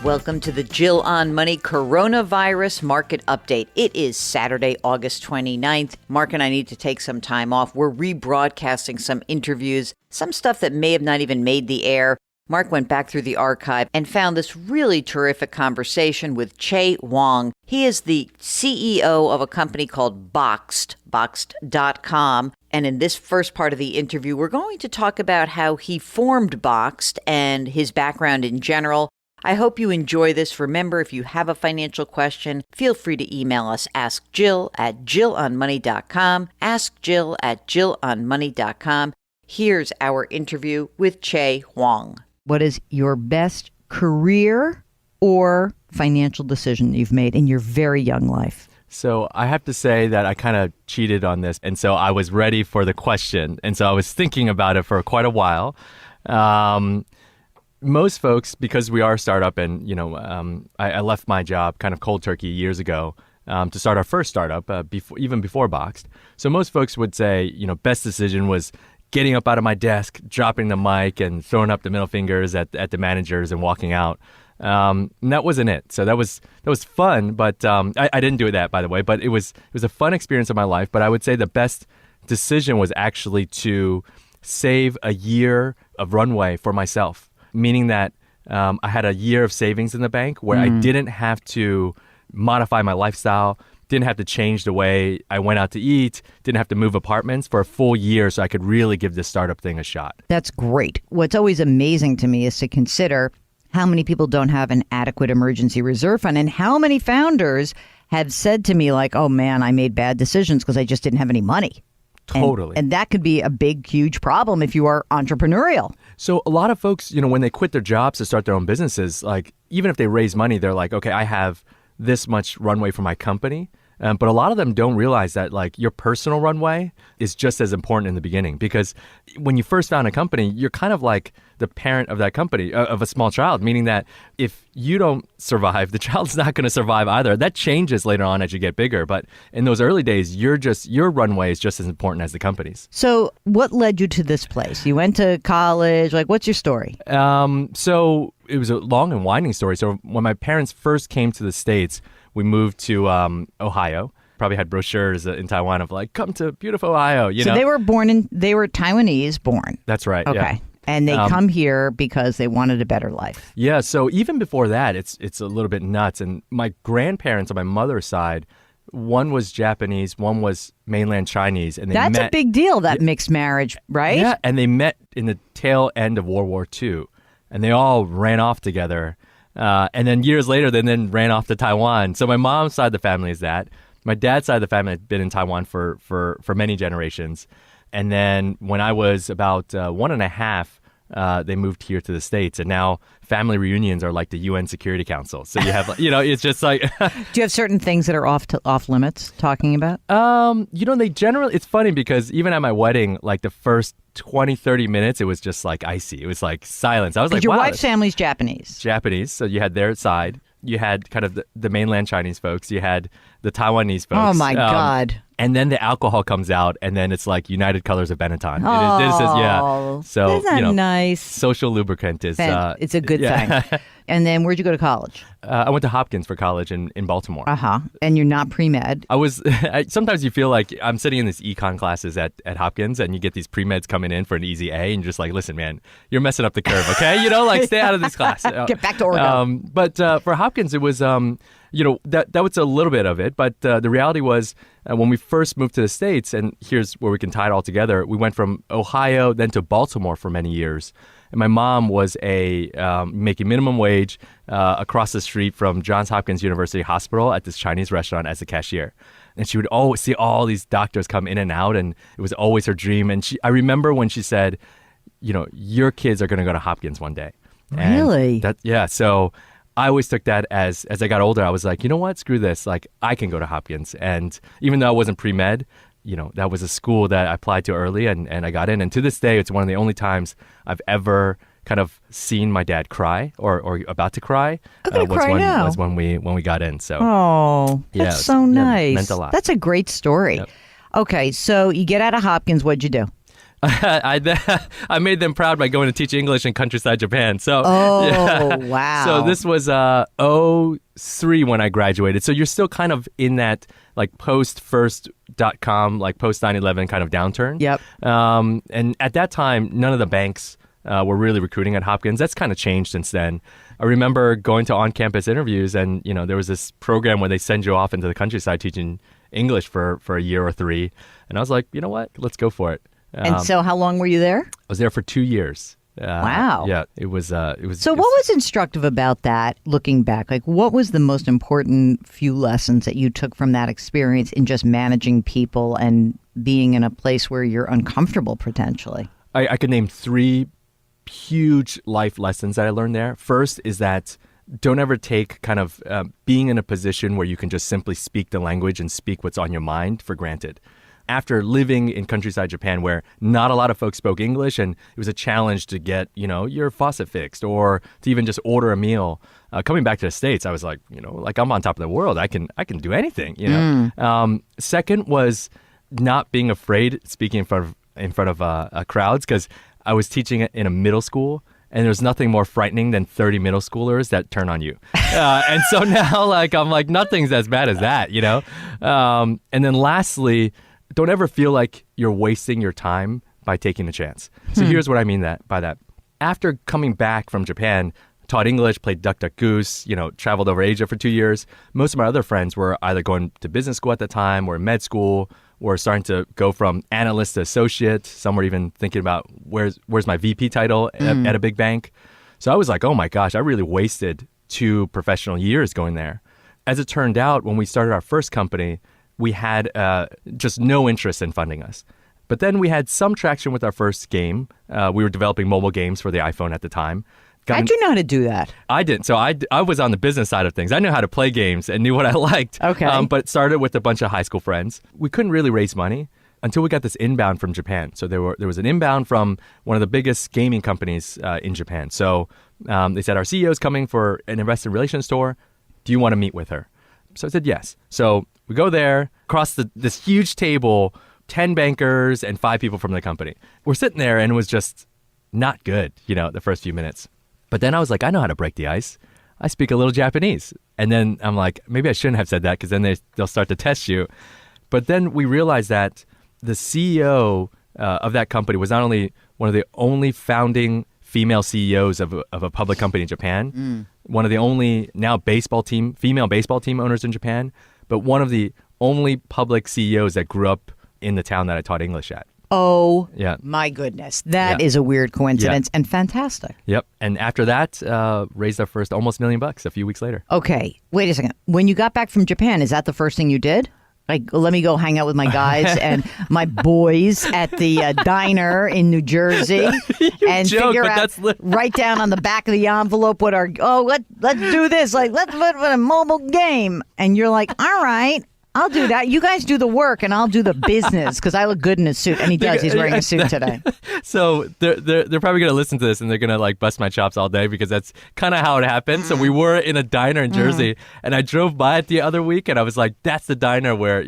Welcome to the Jill on Money Coronavirus Market Update. It is Saturday, August 29th. Mark and I need to take some time off. We're rebroadcasting some interviews, some stuff that may have not even made the air. Mark went back through the archive and found this really terrific conversation with Chieh Huang. He is the CEO of a company called Boxed, Boxed.com. And in this first part of the interview, we're going to talk about how he formed Boxed and his background in general. I hope you enjoy this. Remember, if you have a financial question, feel free to email us. Ask Jill at JillOnMoney.com. Ask Jill at JillOnMoney.com. Here's our interview with Chieh Huang. What is your best career or financial decision you've made in your very young life? So I have to say that I kind of cheated on this. And so I was ready for the question. And so I was thinking about it for quite a while. Most folks, because we are a startup and, I left my job kind of cold turkey years ago to start our first startup, even before Boxed. So most folks would say, best decision was getting up out of my desk, dropping the mic and throwing up the middle fingers at the managers and walking out. And that wasn't it. So that was fun, but I didn't do that, by the way. But it was a fun experience of my life. But I would say the best decision was actually to save a year of runway for myself. Meaning that I had a year of savings in the bank where I didn't have to modify my lifestyle, didn't have to change the way I went out to eat, didn't have to move apartments for a full year so I could really give this startup thing a shot. That's great. What's always amazing to me is to consider how many people don't have an adequate emergency reserve fund and how many founders have said to me like, oh man, I made bad decisions because I just didn't have any money. Totally. And that could be a big, huge problem if you are entrepreneurial. So a lot of folks, when they quit their jobs to start their own businesses, like even if they raise money, they're like, okay, I have this much runway for my company. But a lot of them don't realize that like your personal runway is just as important in the beginning, because when you first found a company, you're kind of like the parent of that company, of a small child, meaning that if you don't survive, the child's not going to survive either. That changes later on as you get bigger. But in those early days, your runway is just as important as the company's. So what led you to this place? You went to college. Like, what's your story? So it was a long and winding story. So when my parents first came to the States, we moved to Ohio. Probably had brochures in Taiwan of like, come to beautiful Ohio. So they were Taiwanese born. That's right. Okay. Yeah. And they come here because they wanted a better life. Yeah. So even before that, it's a little bit nuts. And my grandparents on my mother's side, one was Japanese, one was mainland Chinese. And That's a big deal, that mixed marriage, right? Yeah. And they met in the tail end of World War II. And they all ran off together. And then years later, they then ran off to Taiwan. So my mom's side of the family is that. My dad's side of the family had been in Taiwan for many generations. And then when I was about 1.5, they moved here to the States. And now family reunions are like the UN Security Council. So you have, it's just like... Do you have certain things that are off limits talking about? They generally... It's funny because even at my wedding, like the first 20, 30 minutes, it was just like icy. It was like silence. I was like, your wow. Your wife's family's Japanese. Japanese. So you had their side. You had kind of the mainland Chinese folks. You had the Taiwanese folks. Oh, my God. And then the alcohol comes out, and then it's like United Colors of Benetton. Oh, So, isn't that nice? Social lubricant is... it's a good thing. And then where'd you go to college? I went to Hopkins for college in Baltimore. Uh-huh. And you're not pre-med? Sometimes you feel like I'm sitting in these econ classes at Hopkins, and you get these pre-meds coming in for an easy A, and you're just like, listen, man, you're messing up the curve, okay? Stay out of this class. Get back to Oregon. But for Hopkins, it was... that was a little bit of it. But the reality was when we first moved to the States, and here's where we can tie it all together, we went from Ohio then to Baltimore for many years. And my mom was making minimum wage across the street from Johns Hopkins University Hospital at this Chinese restaurant as a cashier. And she would always see all these doctors come in and out, and it was always her dream. And I remember when she said, your kids are going to go to Hopkins one day. Really? So I always took that as I got older, I was like, you know what, screw this. Like, I can go to Hopkins. And even though I wasn't pre-med, that was a school that I applied to early and I got in. And to this day, it's one of the only times I've ever kind of seen my dad cry or about to cry. Was when we got in. So that's so nice. Meant a lot. That's a great story. Yep. Okay, so you get out of Hopkins, what'd you do? I made them proud by going to teach English in countryside Japan. So, Wow. So this was '03 when I graduated. So you're still kind of in that like post-first.com, like post 9/11 kind of downturn. Yep. And at that time, none of the banks were really recruiting at Hopkins. That's kind of changed since then. I remember going to on-campus interviews, and there was this program where they send you off into the countryside teaching English for a year or 3. And I was like, you know what? Let's go for it. And so how long were you there? I was there for 2 years. Wow. Yeah, it was. So what was instructive about that, looking back? Like, what was the most important few lessons that you took from that experience in just managing people and being in a place where you're uncomfortable potentially? I could name 3 huge life lessons that I learned there. First is that don't ever take kind of being in a position where you can just simply speak the language and speak what's on your mind for granted. After living in countryside Japan where not a lot of folks spoke English and it was a challenge to get, your faucet fixed or to even just order a meal, coming back to the States, I was like, like I'm on top of the world. I can do anything, Second was not being afraid speaking in front of crowds, because I was teaching in a middle school. And there's nothing more frightening than 30 middle schoolers that turn on you. And so now, I'm like, nothing's as bad as that, And then lastly, don't ever feel like you're wasting your time by taking a chance. So here's what I mean by that. After coming back from Japan, taught English, played Duck Duck Goose, traveled over Asia for 2 years. Most of my other friends were either going to business school at the time or med school, or starting to go from analyst to associate. Some were even thinking about where's my VP title at a big bank. So I was like, oh my gosh, I really wasted 2 professional years going there. As it turned out, when we started our first company, we had just no interest in funding us. But then we had some traction with our first game. We were developing mobile games for the iPhone at the time. How'd you know how to do that? I didn't. So I was on the business side of things. I knew how to play games and knew what I liked. Okay. But started with a bunch of high school friends. We couldn't really raise money until we got this inbound from Japan. So there was an inbound from one of the biggest gaming companies in Japan. So they said, our CEO is coming for an investor relations tour. Do you want to meet with her? So I said yes. So we go there, across this huge table, 10 bankers and 5 people from the company. We're sitting there and it was just not good, the first few minutes. But then I was like, I know how to break the ice. I speak a little Japanese. And then I'm like, maybe I shouldn't have said that because then they'll start to test you. But then we realized that the CEO of that company was not only one of the only founding female CEOs of a public company in Japan, one of the only now female baseball team owners in Japan, but one of the only public CEOs that grew up in the town that I taught English at. Oh, my goodness. That is a weird coincidence and fantastic. Yep. And after that, raised our first almost $1 million a few weeks later. Okay. Wait a second. When you got back from Japan, is that the first thing you did? Like, let me go hang out with my guys and my boys at the diner in New Jersey and figure out, write down on the back of the envelope what let's do this. Like, let's put a mobile game. And you're like, all right. I'll do that. You guys do the work, and I'll do the business because I look good in a suit. And he does. He's wearing a suit today. So they're probably going to listen to this, and they're going to bust my chops all day because that's kind of how it happened. So we were in a diner in Jersey, and I drove by it the other week, and I was like, that's the diner where,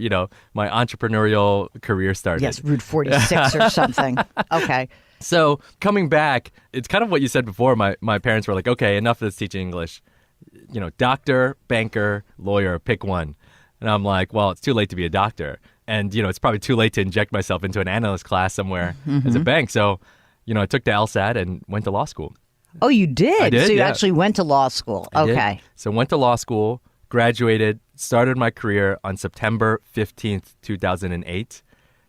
my entrepreneurial career started. Yes, Route 46 or something. Okay. So coming back, it's kind of what you said before. My parents were like, okay, enough of this teaching English. Doctor, banker, lawyer, pick one. And I'm like, well, it's too late to be a doctor. And, it's probably too late to inject myself into an analyst class somewhere as a bank. So, I took the LSAT and went to law school. Oh, you did? I did, so you actually went to law school. Okay. So went to law school, graduated, started my career on September 15th, 2008.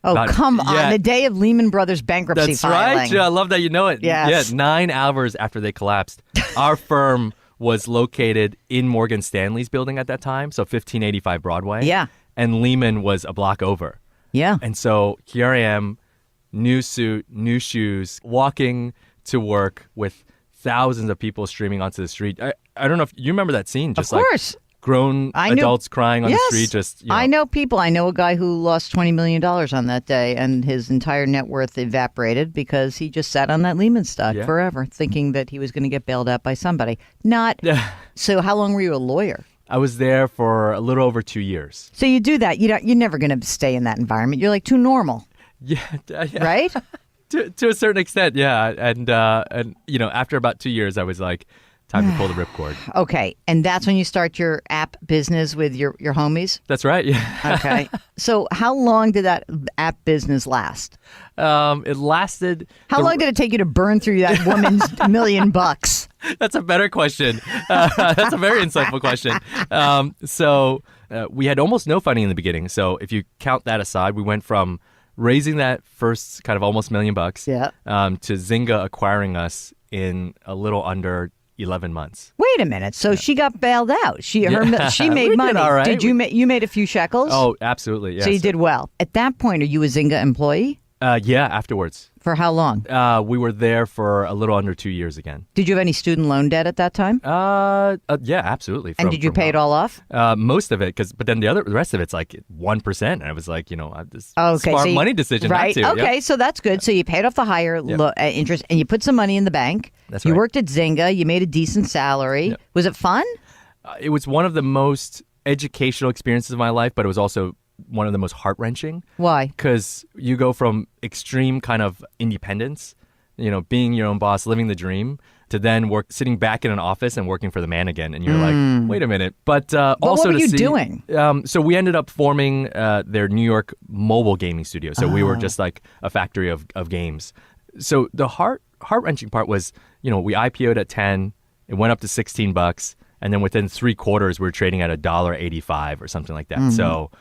Oh, come on. The day of Lehman Brothers bankruptcy filing. That's right. I love that you know it. Yes. Yeah, 9 hours after they collapsed. Our firm was located in Morgan Stanley's building at that time, so 1585 Broadway. Yeah. And Lehman was a block over. Yeah. And so here I am, new suit, new shoes, walking to work with thousands of people streaming onto the street. I don't know if you remember that scene. Just of course. Grown adults crying on the street. I know people. I know a guy who lost $20 million on that day, and his entire net worth evaporated because he just sat on that Lehman stock forever, thinking that he was going to get bailed out by somebody. Not. So how long were you a lawyer? I was there for a little over 2 years. So you do that. You're never going to stay in that environment. You're like too normal. Yeah. Right? To a certain extent, yeah. And after about 2 years, I was like, time to pull the ripcord. Okay. And that's when you start your app business with your homies? That's right. Yeah. Okay. So how long did that app business last? It lasted. How long did it take you to burn through that woman's $1 million? That's a better question. That's a very insightful question. So we had almost no funding in the beginning. So if you count that aside, we went from raising that first kind of almost $1 million to Zynga acquiring us in a little under 11 months. Wait a minute. So she got bailed out. She made We money. did all right. Did you made a few shekels? Oh, absolutely. Yes. So you did well. At that point, are you a Zynga employee? Yeah, afterwards. For how long? We were there for a little under 2 years again. Did you have any student loan debt at that time? Yeah, absolutely. And did you pay it all off? Most of it, but then the rest of it's like 1%. And I was like, this Okay, smart money decision. Right. Not to. Okay, Yep. so that's good. So you paid off the higher interest, and you put some money in the bank. That's You right. worked at Zynga. You made a decent salary. Yep. Was it fun? It was one of the most educational experiences of my life, but it was also one of the most heart-wrenching. Why? Because you go from extreme kind of independence, being your own boss, living the dream, to then sitting back in an office and working for the man again. And you're like, wait a minute. But also what were you to see, doing? So we ended up forming their New York mobile gaming studio. So we were just like a factory of games. So the heart-wrenching part was, we IPO'd at 10, it went up to $16, and then within 3 quarters, we were trading at $1.85 or something like that. So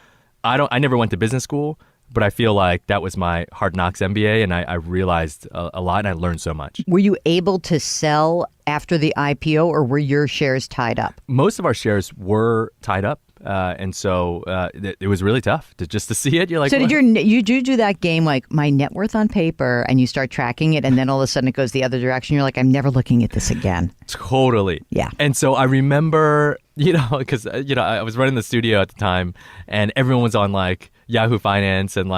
I never went to business school, but I feel like that was my Hard Knocks MBA, and I realized a lot, and I learned so much. Were you able to sell after the IPO, or were your shares tied up? Most of our shares were tied up, and so it was really tough to see it. You're like, so did you do that game like my net worth on paper, and you start tracking it, and then all of a sudden it goes the other direction? You're like, I'm never looking at this again. Totally. Yeah. And so I remember, because I was running the studio at the time, and everyone was on like Yahoo Finance and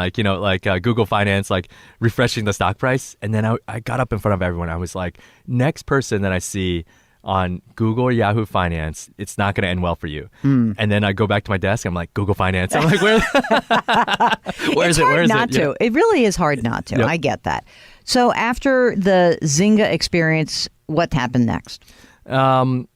Google Finance, like refreshing the stock price. And then I got up in front of everyone. I was like, next person that I see on Google or Yahoo Finance, it's not going to end well for you. And then I go back to my desk. I'm like, Google Finance. I'm like, where is it? Where is not it? to. It really is hard not to. Yep. I get that. So after the Zynga experience, what happened next?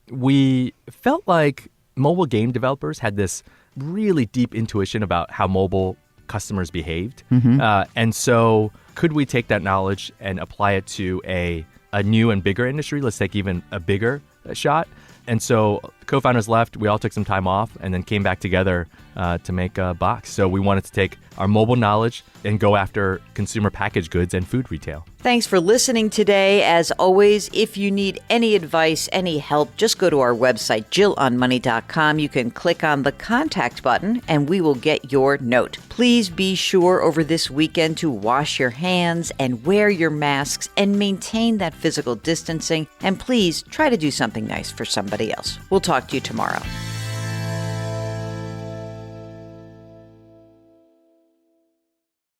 We felt like mobile game developers had this really deep intuition about how mobile customers behaved. And so could we take that knowledge and apply it to a new and bigger industry? Let's take even a bigger shot. And so co-founders left, we all took some time off, and then came back together to make Box. So we wanted to take our mobile knowledge and go after consumer packaged goods and food retail. Thanks for listening today. As always, if you need any advice, any help, just go to our website, jillonmoney.com. You can click on the contact button and we will get your note. Please be sure over this weekend to wash your hands and wear your masks and maintain that physical distancing. And please try to do something nice for somebody else. We'll talk to you tomorrow.